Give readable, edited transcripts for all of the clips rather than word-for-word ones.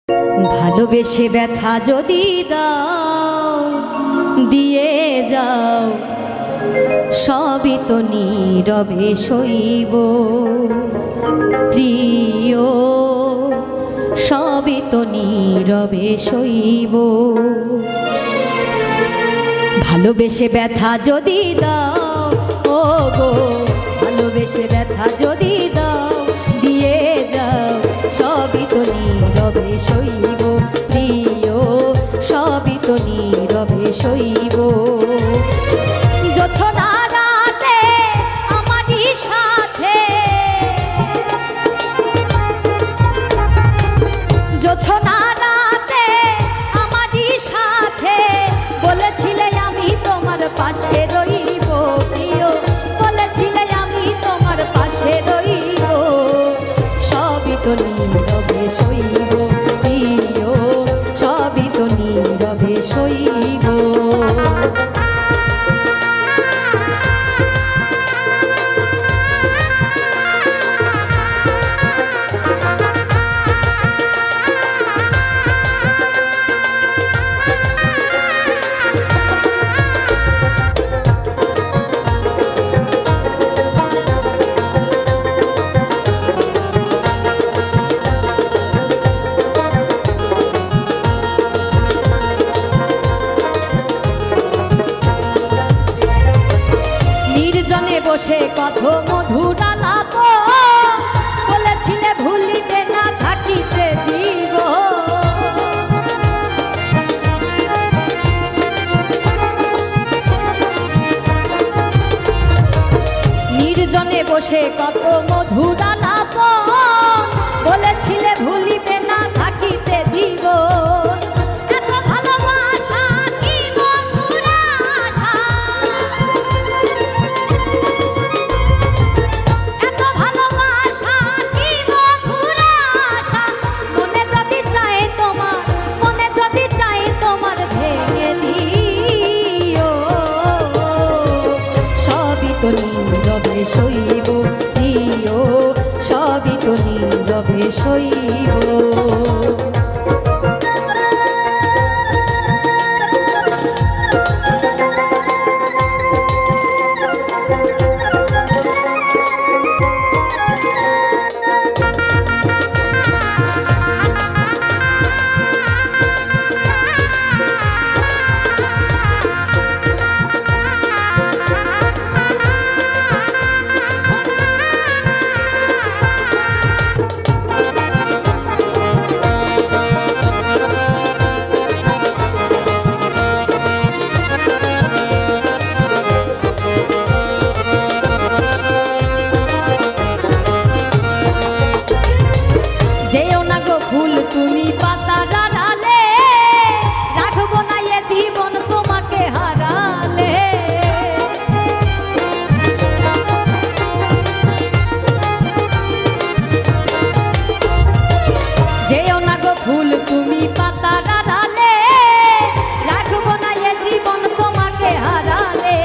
ভালোবেসে ব্যথা যদি দাও দিয়ে যাও, সবই তো নীরবে সইব প্রিয়, সবই তো নীরবে সইব। ভালোবেসে ব্যথা যদি দাও, ও গো ভালোবেসে ব্যথা যদি দাও দিয়ে যাও, সবই তো নীরবে সইব প্রিয়, সবই তো নীরবে সইব। জোছনা রাতে আমারই সাথে, জোছনা রাতে আমারই সাথে বলেছিলে আমি তোমার পাশে রইব প্রিয়, বলেছিলে আমি তোমার পাশে রইব, সবই তো নীরবে সইব প্রিয়, সবই তো নীরবে সইব। নির্জনে বসে কত মধুর আলাপ বলেছিলে ভুলিবে না থাকিতে জীব, নির্জনে বসে কত মধুর আলাপ বলেছিলে ভুলিবে না থাকিতে জীব। নীরবে সইব প্রিয়, সবই তো নীরবে সইব। ফুল তুমি পাতা ডালে রাখবো না এ জীবন তোমাকে হারালে, যেও না গো ফুল তুমি পাতা ডালে রাখবো না এ জীবন তোমাকে হারালে।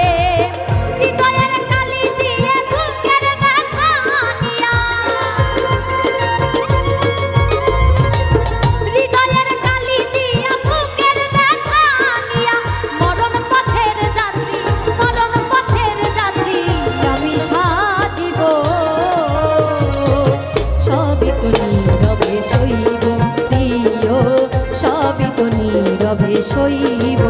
হৃদয়ের কালি দিয়ে বুকের ব্যথা নিয়া, হৃদয়ের কালি দিয়ে বুকের ব্যথা নিয়া, মরণ পথের যাত্রী, মরণ পথের যাত্রী আমি সাজিব, সবই তো নীরবে সইব প্রিয়, সবই তো নীরবে সইব।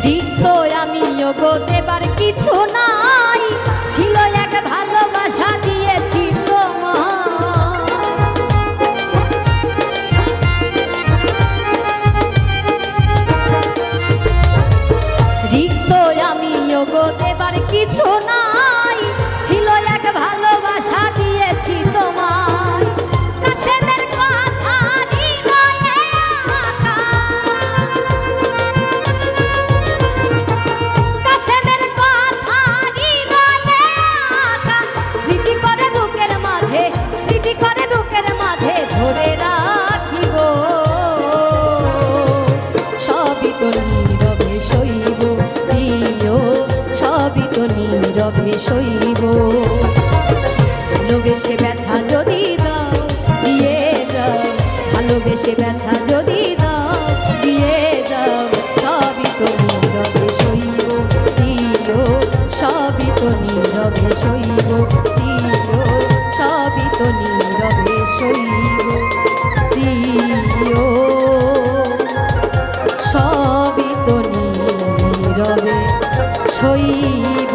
রিক্ত আমি গো দেবার কিছু নাই, ছিল এক ভালোবাসা দিয়েছি তোমার, রিক্ত আমি গো দেবার কিছু নাই, ছিল এক ভালোবাসা দিয়েছি তোমায়। কাশেমের কথা হৃদয়ে আঁকা, কাশেমের কথা হৃদয়ে আঁকা, স্মৃতি করে বুকের মাঝে, স্মৃতি করে বুকের মাঝে ধরে রাখিব। সবই তো নীরবে সইব দিও, সবই তো নীরবে সইব। ভালোবেসে ব্যথা যদি দাও দিয়ে দাও, ভালোবেসে ব্যথা যদি দাও দিয়ে দাও, সবই তো নীরবে সইব দিও, সবই তো নীরবে সইব দিও, সবই তো নীরবে সইব দিও, সবই তো নীরবে সইব।